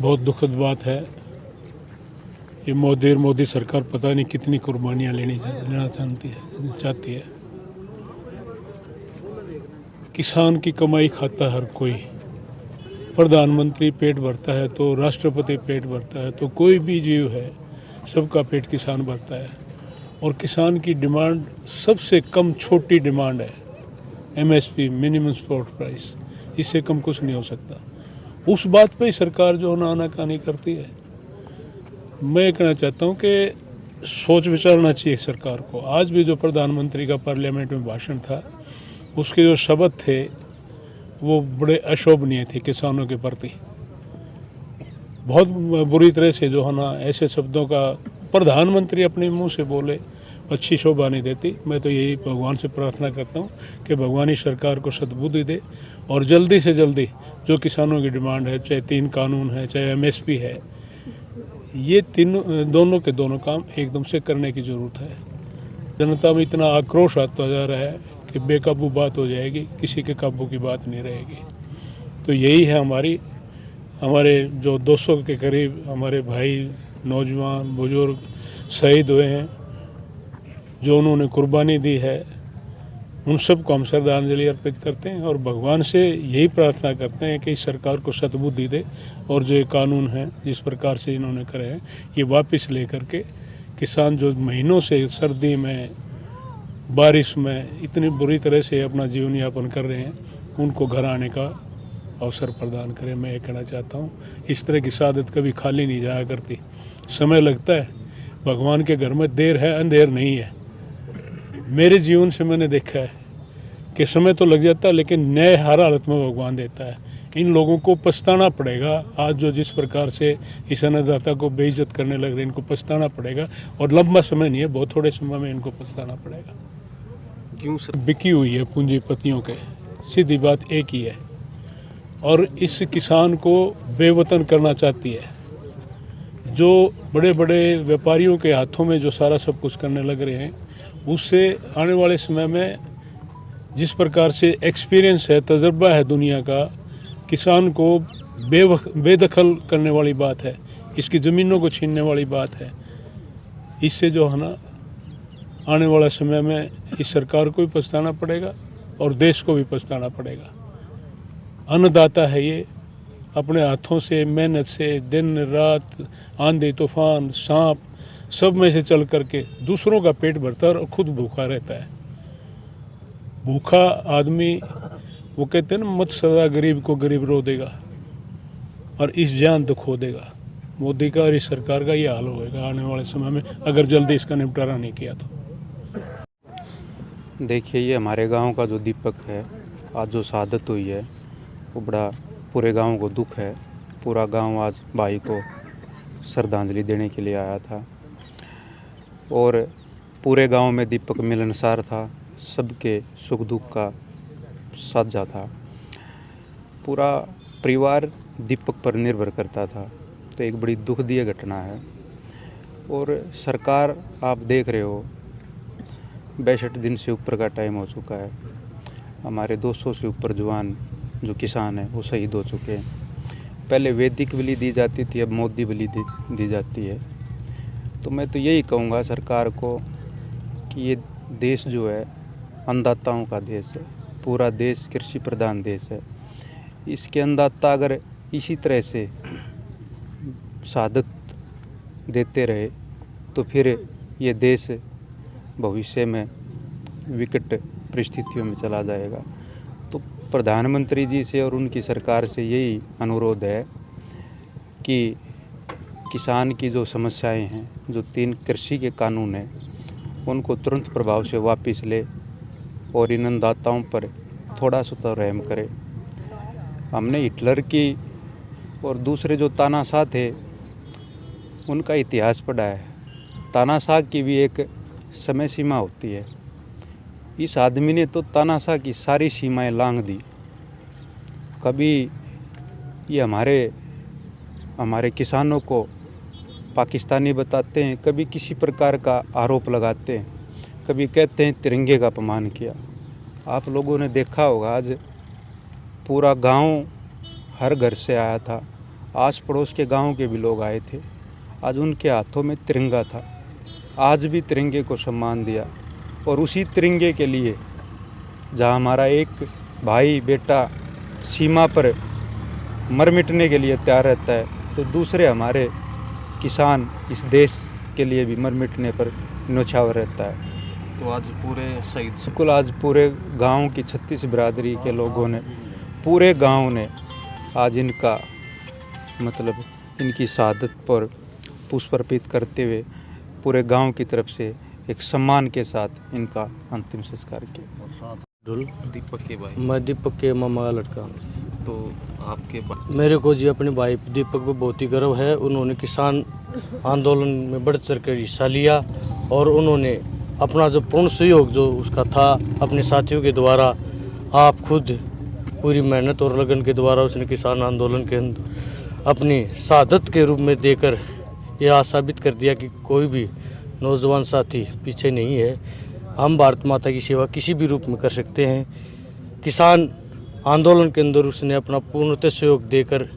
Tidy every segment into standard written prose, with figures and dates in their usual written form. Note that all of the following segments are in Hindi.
बहुत दुखद बात है। ये मोदी सरकार पता नहीं कितनी कुर्बानियां लेना चाहती है। किसान की कमाई खाता है हर कोई। प्रधानमंत्री पेट भरता है तो राष्ट्रपति पेट भरता है तो कोई भी जीव है, सबका पेट किसान भरता है। और किसान की डिमांड सबसे कम छोटी डिमांड है MSP, मिनिमम सपोर्ट प्राइस। इससे कम कुछ नहीं हो सकता। उस बात पे ही सरकार जो आनाकानी करती है। मैं कहना चाहता हूँ कि सोच विचारना चाहिए सरकार को। आज भी जो प्रधानमंत्री का पार्लियामेंट में भाषण था, उसके जो शब्द थे वो बड़े अशोभनीय थे किसानों के प्रति। बहुत बुरी तरह से जो है ना ऐसे शब्दों का प्रधानमंत्री अपने मुंह से बोले, अच्छी शोभा नहीं देती। मैं तो यही भगवान से प्रार्थना करता हूँ कि भगवान ही सरकार को सद्बुद्धि दे और जल्दी से जल्दी जो किसानों की डिमांड है, चाहे 3 कानून है, चाहे MSP है, ये दोनों के दोनों काम एकदम से करने की ज़रूरत है। जनता में इतना आक्रोश आता जा रहा है कि बेकाबू बात हो जाएगी, किसी के काबू की बात नहीं रहेगी। तो यही है हमारे जो 200 के करीब हमारे भाई, नौजवान, बुजुर्ग शहीद हुए हैं, जो उन्होंने कुर्बानी दी है, उन सबको हम श्रद्धांजलि अर्पित करते हैं और भगवान से यही प्रार्थना करते हैं कि इस सरकार को सद्बुद्धि दे और जो ये कानून हैं जिस प्रकार से इन्होंने करे हैं, ये वापस लेकर के किसान जो महीनों से सर्दी में, बारिश में इतनी बुरी तरह से अपना जीवन यापन कर रहे हैं, उनको घर आने का अवसर प्रदान करें। मैं ये कहना चाहता हूँ, इस तरह की सादत कभी खाली नहीं जाया करती। समय लगता है, भगवान के घर में देर है, अंधेर नहीं है। मेरे जीवन से मैंने देखा है कि समय तो लग जाता है, लेकिन न्याय हर हालत में भगवान देता है। इन लोगों को पछताना पड़ेगा। आज जो जिस प्रकार से इस अन्नदाता को बेइज्जत करने लग रहे हैं, इनको पछताना पड़ेगा। और लंबा समय नहीं है, बहुत थोड़े समय में इनको पछताना पड़ेगा। क्यों सर? बिकी हुई है पूंजीपतियों के, सीधी बात एक ही है। और इस किसान को बेवतन करना चाहती है। जो बड़े बड़े व्यापारियों के हाथों में जो सारा सब कुछ करने लग रहे हैं, उससे आने वाले समय में जिस प्रकार से एक्सपीरियंस है, तजर्बा है दुनिया का, किसान को बेदखल करने वाली बात है, इसकी ज़मीनों को छीनने वाली बात है। इससे जो है ना आने वाला समय में इस सरकार को भी पछताना पड़ेगा और देश को भी पछताना पड़ेगा। अन्नदाता है ये, अपने हाथों से, मेहनत से, दिन रात, आंधी तूफान, सांप, सब में से चल करके दूसरों का पेट भरता है और खुद भूखा रहता है। भूखा आदमी, वो कहते हैं ना, मत सदा गरीब को गरीब रो देगा और इस जान तो खो देगा। मोदी का और इस सरकार का ये हाल होगा आने वाले समय में, अगर जल्दी इसका निपटारा नहीं किया तो। देखिए, ये हमारे गांव का जो दीपक है, आज जो शहादत हुई है, वो बड़ा पूरे गांव को दुख है। पूरा गांव आज भाई को श्रद्धांजलि देने के लिए आया था और पूरे गांव में दीपक मिलनसार था, सबके सुख दुख का साझा था। पूरा परिवार दीपक पर निर्भर करता था। तो एक बड़ी दुखद घटना है। और सरकार आप देख रहे हो 62 दिन से ऊपर का टाइम हो चुका है। हमारे 200 से ऊपर जवान जो किसान हैं वो शहीद हो चुके हैं। पहले वैदिक बलि दी जाती थी, अब मोदी बलि दी जाती है। तो मैं तो यही कहूँगा सरकार को कि ये देश जो है अन्नदाताओं का देश है, पूरा देश कृषि प्रधान देश है। इसके अन्नदाता अगर इसी तरह से शहादत देते रहे तो फिर ये देश भविष्य में विकट परिस्थितियों में चला जाएगा। तो प्रधानमंत्री जी से और उनकी सरकार से यही अनुरोध है कि किसान की जो समस्याएं हैं, जो 3 कृषि के कानून हैं, उनको तुरंत प्रभाव से वापस ले और इन अन्नदाताओं पर थोड़ा सा तो रहम करे। हमने हिटलर की और दूसरे जो तानाशाह थे उनका इतिहास पढ़ा है। तानाशाह की भी एक समय सीमा होती है। इस आदमी ने तो तानाशाह की सारी सीमाएं लांघ दी। कभी ये हमारे किसानों को पाकिस्तानी बताते हैं, कभी किसी प्रकार का आरोप लगाते हैं, कभी कहते हैं तिरंगे का अपमान किया। आप लोगों ने देखा होगा आज पूरा गांव हर घर से आया था, आस पड़ोस के गांव के भी लोग आए थे। आज उनके हाथों में तिरंगा था। आज भी तिरंगे को सम्मान दिया। और उसी तिरंगे के लिए जहाँ हमारा एक भाई बेटा सीमा पर मर मिटने के लिए तैयार रहता है, तो दूसरे हमारे किसान इस देश के लिए भी मर मिटने पर न्यौछावर रहता है। तो आज पूरे शहीद बिल्कुल आज पूरे गांव की 36 बिरादरी के लोगों ने, पूरे गांव ने आज इनका मतलब इनकी शहादत पर पुष्प अर्पित करते हुए पूरे गांव की तरफ से एक सम्मान के साथ इनका अंतिम संस्कार किया। दीपक के भाई, मैं दीपक के मामा का लड़का हूँ। तो आपके मेरे को जी अपने भाई दीपक पर बहुत ही गर्व है। उन्होंने किसान आंदोलन में बढ़ चढ़ कर हिस्सा लिया और उन्होंने अपना जो पूर्ण सहयोग जो उसका था अपने साथियों के द्वारा, आप खुद पूरी मेहनत और लगन के द्वारा उसने किसान आंदोलन के अंदर अपनी शहादत के रूप में देकर यह साबित कर दिया कि कोई भी नौजवान साथी पीछे नहीं है। हम भारत माता की सेवा किसी भी रूप में कर सकते हैं। किसान आंदोलन के अंदर उसने अपना पूर्णतः सहयोग देकर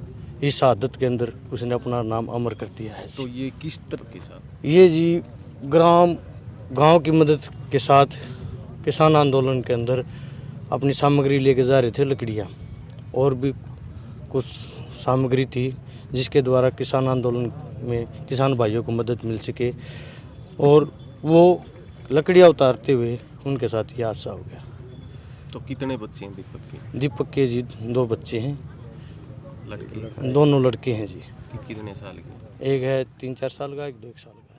इस शहादत के अंदर उसने अपना नाम अमर कर दिया है। तो ये किस तरह के साथ? ये जी गांव की मदद के साथ किसान आंदोलन के अंदर अपनी सामग्री लेके जा रहे थे, लकड़ियाँ और भी कुछ सामग्री थी जिसके द्वारा किसान आंदोलन में किसान भाइयों को मदद मिल सके। और वो लकड़ियाँ उतारते हुए उनके साथ ये हादसा हो गया। तो कितने बच्चे हैं दीपक के? दीपक के जी 2 बच्चे हैं, लड़के? दोनों लड़के हैं जी। कितने साल के? एक है 3-4 साल का, एक 2 साल का।